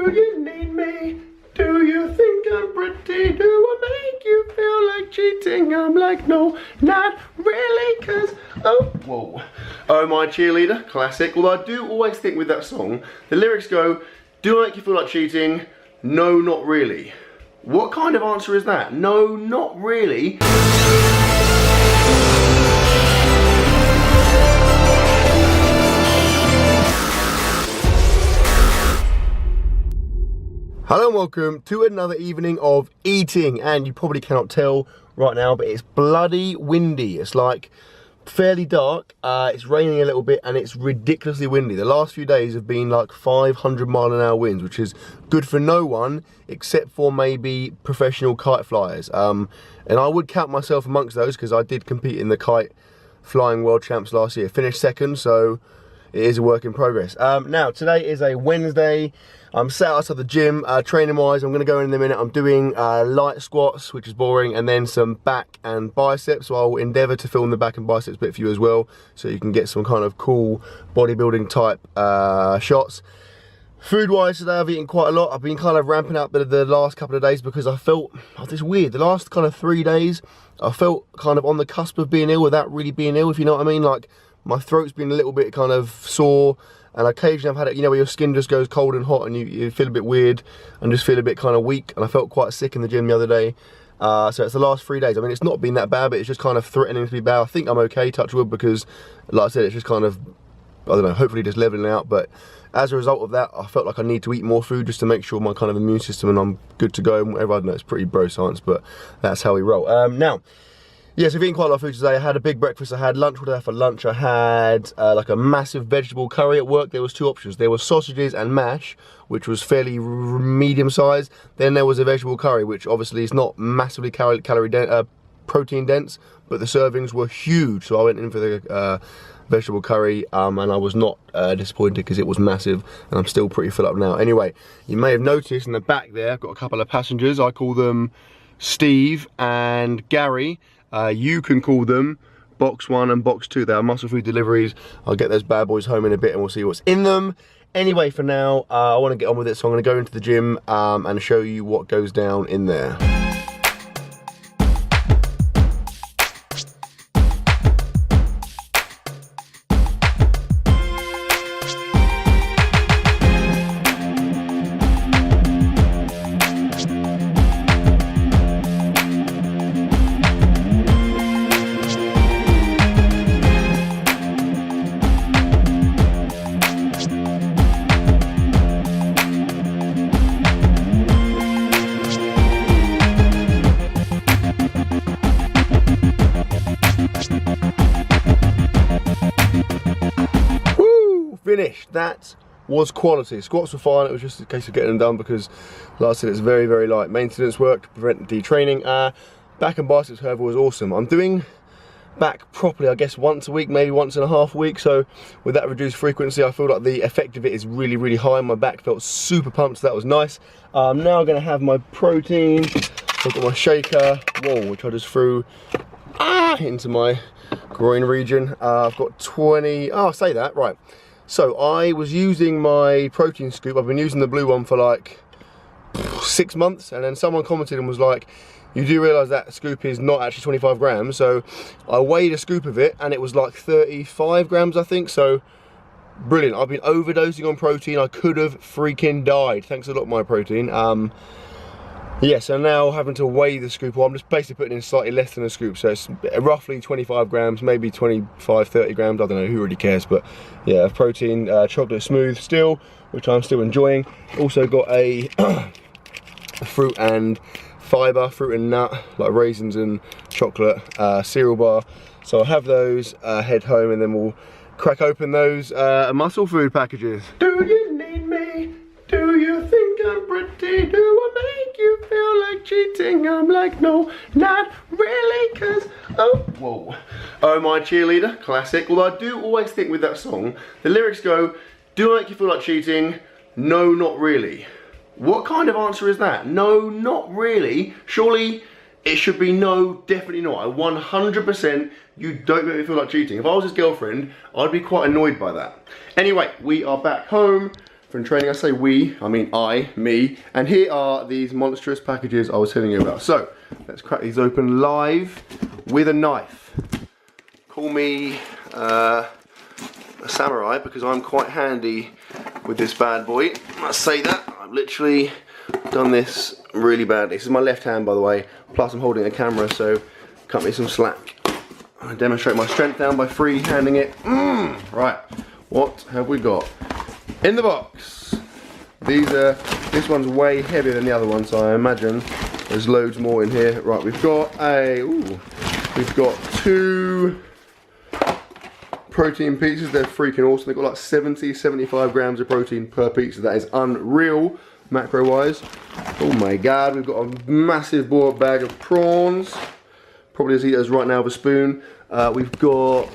Do you need me? Do you think I'm pretty? Do I make you feel like cheating? I'm like, no, not really, cause, oh, whoa. Oh My Cheerleader, classic. Although I do always think with that song, the lyrics go, do I make you feel like cheating? No, not really. What kind of answer is that? No, not really. Hello and welcome to another evening of eating, and you probably cannot tell right now, but it's bloody windy. It's like fairly dark, it's raining a little bit, and it's ridiculously windy. The last few days have been like 500-mile-an-hour winds, which is good for no one except for maybe professional kite flyers. And I would count myself amongst those because I did compete in the kite flying world champs last year. Finished second, so it is a work in progress. Now, today is a Wednesday. I'm sat outside the gym, training wise. I'm gonna go in a minute. I'm doing light squats, which is boring, and then some back and biceps. So I'll endeavor to film the back and biceps bit for you as well, so you can get some kind of cool bodybuilding type shots. Food wise today, I've eaten quite a lot. I've been kind of ramping up the last couple of days because I felt, oh, this is weird. The last kind of 3 days, I felt kind of on the cusp of being ill without really being ill, if you know what I mean. Like, my throat's been a little bit kind of sore, and occasionally I've had it, you know, where your skin just goes cold and hot and you feel a bit weird and just feel a bit kind of weak. And I felt quite sick in the gym the other day. So it's the last 3 days. I mean, it's not been that bad, but it's just kind of threatening to be bad. I think I'm okay, touch wood, because like I said, it's just kind of, I don't know, hopefully just leveling out. But as a result of that, I felt like I need to eat more food just to make sure my kind of immune system and I'm good to go and whatever. I don't know, it's pretty bro science, but that's how we roll. Now, yes, I've eaten quite a lot of food today. I had a big breakfast. I had lunch. What did I have for lunch? I had like a massive vegetable curry at work. There was two options. There was sausages and mash, which was fairly medium sized. Then there was a vegetable curry, which obviously is not massively protein dense, but the servings were huge. So I went in for the vegetable curry, and I was not disappointed because it was massive, and I'm still pretty full up now. Anyway, you may have noticed in the back there, I've got a couple of passengers. I call them Steve and Gary. You can call them box 1 and box 2. They are muscle food deliveries. I'll get those bad boys home in a bit and we'll see what's in them. Anyway, for now, I want to get on with it, so I'm going to go into the gym and show you what goes down in there. Finished. That was quality. Squats were fine. It was just a case of getting them done because, like I said, it's very, very light maintenance work to prevent detraining. Back and biceps, however, was awesome. I'm doing back properly, I guess, once a week, maybe once and a half a week. So with that reduced frequency, I feel like the effect of it is really, really high. My back felt super pumped, so that was nice. I'm now going to have my protein. I've got my shaker, whoa, which I just threw into my groin region. I've got 20, oh, I'll say that, right. So I was using my protein scoop. I've been using the blue one for like 6 months, and then someone commented and was like, you do realise that scoop is not actually 25 grams. So I weighed a scoop of it and it was like 35 grams, I think. So brilliant. I've been overdosing on protein. I could have freaking died. Thanks a lot, my protein. Yeah, so now having to weigh the scoop, well, I'm just basically putting in slightly less than a scoop, so it's roughly 25 grams, maybe 25, 30 grams, I don't know, who really cares, but yeah, protein, chocolate smooth still, which I'm still enjoying. Also got a fruit and fibre, fruit and nut, like raisins and chocolate, cereal bar. So I'll have those, head home, and then we'll crack open those muscle food packages. Do you need me? Do you think I'm pretty? Do I make you feel like cheating? I'm like, no, not really, cause, oh, whoa. Oh My Cheerleader, classic. Although I do always think with that song, the lyrics go, do I make you feel like cheating? No, not really. What kind of answer is that? No, not really. Surely it should be no, definitely not. 100% you don't make me feel like cheating. If I was his girlfriend, I'd be quite annoyed by that. Anyway, we are back home. from training. I say we, I mean me. And here are these monstrous packages I was telling you about. So, let's crack these open live with a knife. Call me a samurai because I'm quite handy with this bad boy. I must say that. I've literally done this really badly. This is my left hand, by the way. Plus I'm holding a camera, so cut me some slack. I demonstrate my strength down by free-handing it. Right, what have we got in the box? This one's way heavier than the other one, so I imagine there's loads more in here. Right, we've got two protein pizzas. They're freaking awesome. They've got like 75 grams of protein per pizza. That is unreal, macro-wise. Oh my god, we've got a massive bag of prawns. Probably as eat as right now with a spoon. We've got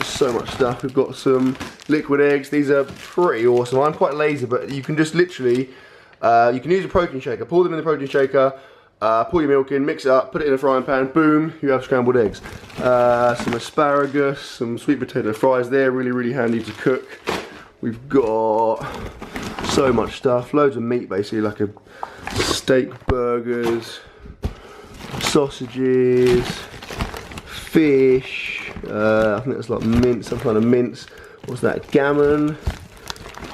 so much stuff. We've got some liquid eggs. These are pretty awesome. I'm quite lazy, but you can just literally, you can use a protein shaker. Pour them in the protein shaker, pour your milk in, mix it up, put it in a frying pan, boom, you have scrambled eggs. Some asparagus, some sweet potato fries there, really handy to cook. We've got so much stuff, loads of meat basically, like a steak, burgers, sausages, fish, I think that's like mince, some kind of mince. What's that? Gammon.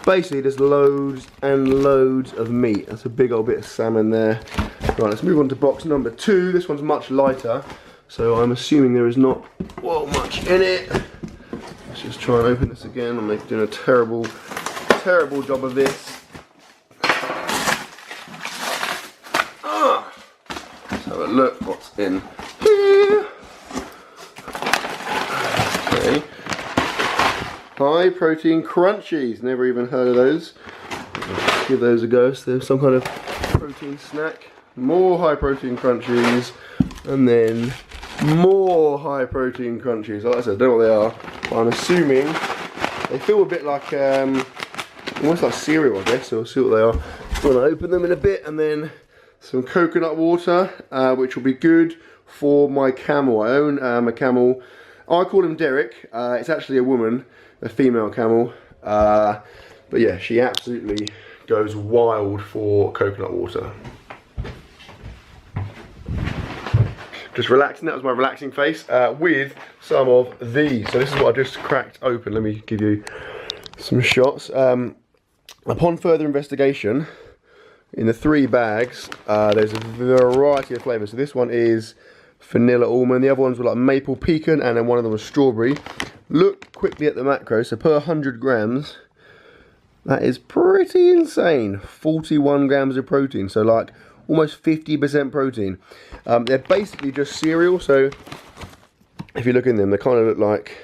Basically there's loads and loads of meat. That's a big old bit of salmon there. Right, let's move on to box number 2. This one's much lighter, so I'm assuming there is not much in it. Let's just try and open this again. I'm doing a terrible job of this. Let's have a look what's in here. Okay. High protein crunchies. Never even heard of those. Let's give those a go. So there's some kind of protein snack. More high protein crunchies. And then more high protein crunchies. Like I said, I don't know what they are, but I'm assuming they feel a bit like almost like cereal, I guess. So we'll see what they are when I open them in a bit. And then some coconut water, which will be good for my camel. I own a camel. I call him Derek. It's actually a woman, a female camel. But yeah, she absolutely goes wild for coconut water. Just relaxing, that was my relaxing face, with some of these. So this is what I just cracked open. Let me give you some shots. Upon further investigation, in the 3 bags, there's a variety of flavours. So this one is vanilla almond, the other ones were like maple pecan, and then one of them was strawberry. Look quickly at the macro, so per 100 grams, that is pretty insane. 41 grams of protein, so like almost 50% protein. They're basically just cereal, so if you look in them, they kind of look like,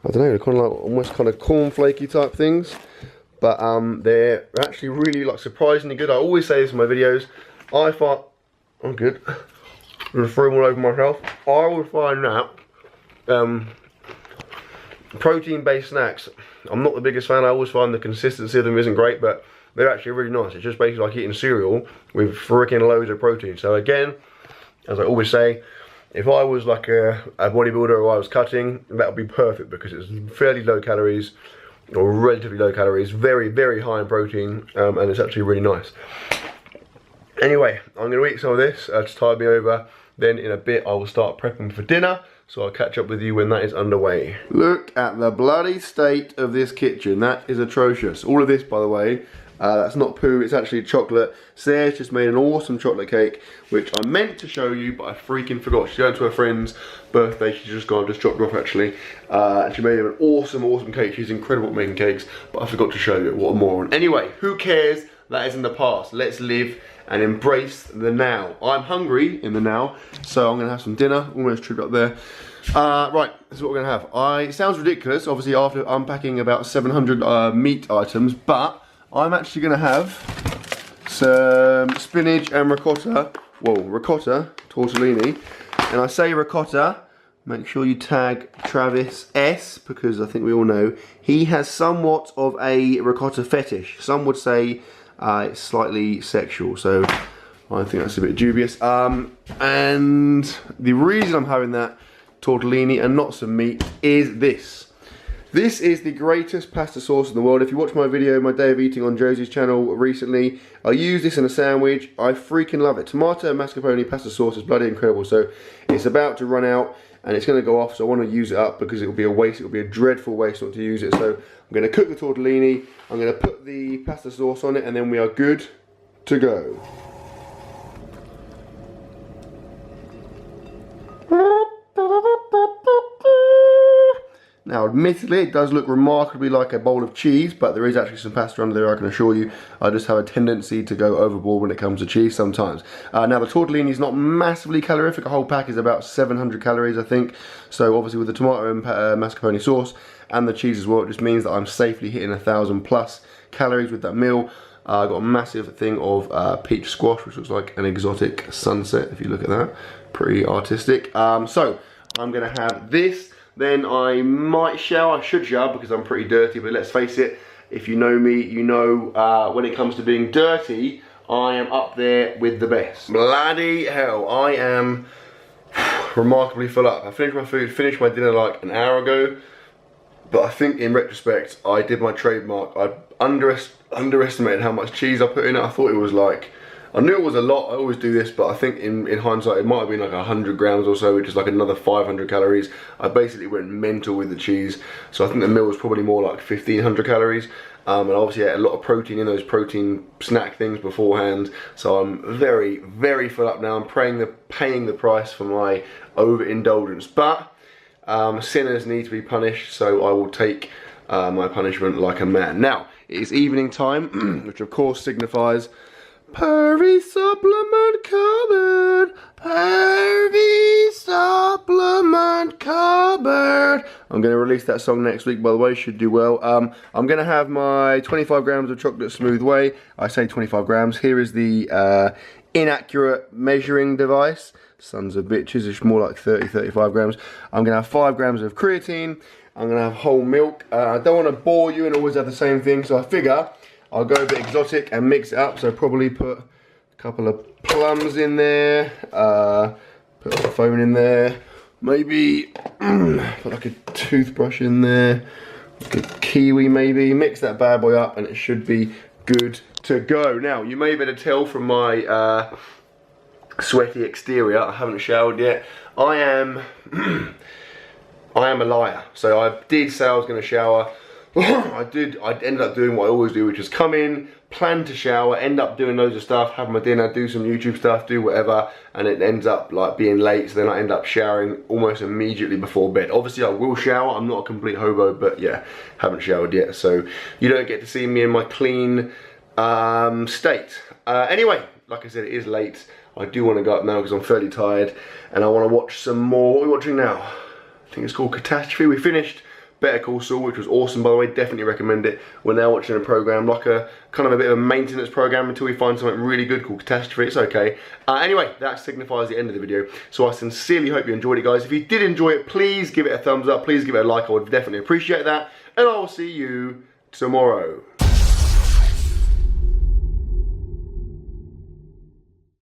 I don't know, they're kind of like almost kind of cornflakey type things. But they're actually really like surprisingly good. I always say this in my videos. I'm good. I'm just throwing all over myself. I would find that protein-based snacks, I'm not the biggest fan. I always find the consistency of them isn't great, but they're actually really nice. It's just basically like eating cereal with freaking loads of protein. So again, as I always say, if I was like a bodybuilder or I was cutting, that would be perfect because it's fairly low calories, or relatively low calories, very high in protein, and it's actually really nice. Anyway, I'm going to eat some of this to tide me over. Then in a bit I will start prepping for dinner, so I'll catch up with you when that is underway. Look at the bloody state of this kitchen. That is atrocious. All of this, by the way, that's not poo, it's actually chocolate. Sarah's just made an awesome chocolate cake, which I meant to show you, but I freaking forgot. She's going to her friend's birthday, she's just dropped her off actually. And she made an awesome cake. She's incredible at making cakes, but I forgot to show you. What a moron. Anyway, who cares? That is in the past. Let's live and embrace the now. I'm hungry in the now, so I'm gonna have some dinner. Almost tripped up there. Right, this is what we're gonna have. It sounds ridiculous, obviously, after unpacking about 700 meat items, but I'm actually gonna have some spinach and ricotta. Well, ricotta, tortellini. And I say ricotta, make sure you tag Travis S, because I think we all know he has somewhat of a ricotta fetish. Some would say it's slightly sexual, so I think that's a bit dubious. And the reason I'm having that tortellini and not some meat is this. This is the greatest pasta sauce in the world. If you watch my video, my day of eating on Josie's channel recently, I used this in a sandwich. I freaking love it. Tomato and mascarpone pasta sauce is bloody incredible. So it's about to run out and it's going to go off, so I want to use it up because it will be a waste. It will be a dreadful waste not to use it. So I'm going to cook the tortellini, I'm going to put the pasta sauce on it, and then we are good to go. Now admittedly it does look remarkably like a bowl of cheese, but there is actually some pasta under there, I can assure you. I just have a tendency to go overboard when it comes to cheese sometimes. Now the tortellini is not massively calorific. A whole pack is about 700 calories I think. So obviously with the tomato and mascarpone sauce and the cheese as well, it just means that I'm safely hitting 1,000+ calories with that meal. I got a massive thing of peach squash, which looks like an exotic sunset if you look at that. Pretty artistic. So I'm gonna have this. Then I might shower. I should shower because I'm pretty dirty, but let's face it, if you know me, you know when it comes to being dirty, I am up there with the best. Bloody hell, I am remarkably full up. I finished my food, finished my dinner like an hour ago, but I think in retrospect, I did my trademark. I underestimated how much cheese I put in it. I thought it was like, I knew it was a lot, I always do this, but I think in hindsight it might have been like 100 grams or so, which is like another 500 calories. I basically went mental with the cheese, so I think the meal was probably more like 1,500 calories. And obviously I ate a lot of protein in those protein snack things beforehand, so I'm very, very full up now. I'm paying the price for my overindulgence, but sinners need to be punished, so I will take my punishment like a man. Now, it is evening time, which of course signifies Pervy supplement cupboard, Pervy supplement cupboard. I'm going to release that song next week, by the way, should do well. I'm going to have my 25 grams of chocolate smooth whey. I say 25 grams. Here is the inaccurate measuring device. Sons of bitches, it's more like 30-35 grams. I'm going to have 5 grams of creatine. I'm going to have whole milk. I don't want to bore you and always have the same thing, so I figure I'll go a bit exotic and mix it up, so probably put a couple of plums in there, put a phone in there, maybe put like a toothbrush in there, like a kiwi maybe, mix that bad boy up and it should be good to go. Now, you may better tell from my sweaty exterior, I haven't showered yet. I am a liar, so I did say I was going to shower. I ended up doing what I always do, which is come in, plan to shower, end up doing loads of stuff, have my dinner, do some YouTube stuff, do whatever, and it ends up like being late, so then I end up showering almost immediately before bed. Obviously I will shower, I'm not a complete hobo, but yeah, haven't showered yet, so you don't get to see me in my clean state. Anyway, like I said, it is late. I do want to go up now because I'm fairly tired, and I want to watch some more. What are we watching now? I think it's called Catastrophe. We finished Better Call Saul, which was awesome, by the way, definitely recommend it. We're now watching a program, like a kind of a bit of a maintenance program until we find something really good called Catastrophe. It's okay. Anyway, that signifies the end of the video, so I sincerely hope you enjoyed it, guys. If you did enjoy it, please give it a thumbs up, please give it a like, I would definitely appreciate that, and I will see you tomorrow.